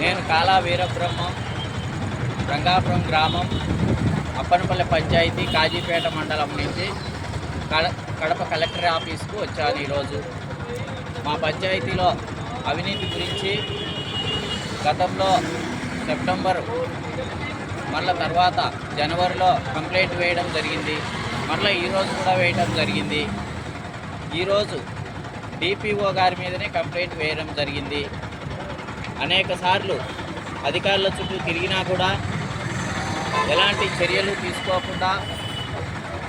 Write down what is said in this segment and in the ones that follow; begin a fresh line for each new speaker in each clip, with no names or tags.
నేను కాలా వీరబ్రహ్మం, రంగాపురం గ్రామం, అప్పనపల్లి పంచాయతీ, కాజీపేట మండలం నుంచి కడప కలెక్టర్ ఆఫీస్కు వచ్చాను. ఈరోజు మా పంచాయతీలో అవినీతి గురించి గతంలో సెప్టెంబర్ మళ్ళీ తర్వాత జనవరిలో కంప్లైంట్ వేయడం జరిగింది. మళ్ళీ ఈరోజు కూడా వేయడం జరిగింది. ఈరోజు డిపిఓ గారి మీదనే కంప్లైంట్ వేయడం జరిగింది. అనేక సార్లు అధికారుల చుట్టూ తిరిగినా కూడా ఎలాంటి చర్యలు తీసుకోకుండా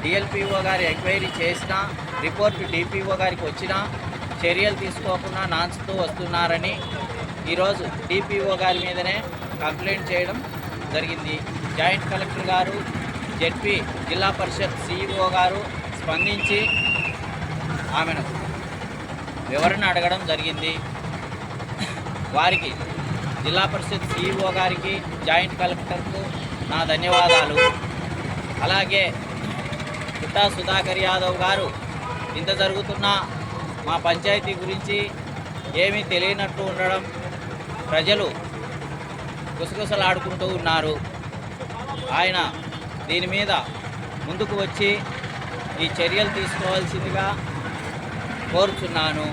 డిఎల్పిఓ గారు ఎంక్వైరీ చేసినా, రిపోర్టు డిపిఓ గారికి వచ్చినా చర్యలు తీసుకోకుండా నాన్చుతూ వస్తున్నారని ఈరోజు డిపిఓ గారి మీదనే కంప్లైంట్ చేయడం జరిగింది. జాయింట్ కలెక్టర్ గారు, జెడ్పీ జిల్లా పరిషత్ సిఇఓ గారు స్పందించి ఆమెను వివరణ అడగడం జరిగింది. వారికి జిల్లా పరిషత్ సిఇఓ గారికి, జాయింట్ కలెక్టర్కు నా ధన్యవాదాలు. అలాగే పుట్టా సుధాకర్ యాదవ్ గారు ఇంత జరుగుతున్న మా పంచాయతీ గురించి ఏమీ తెలియనట్టు ఉండడం, ప్రజలు గుసగుసలాడుకుంటూ ఉన్నారు. ఆయన దీని మీద ముందుకు వచ్చి ఈ చర్యలు తీసుకోవాల్సిందిగా కోరుచున్నాను.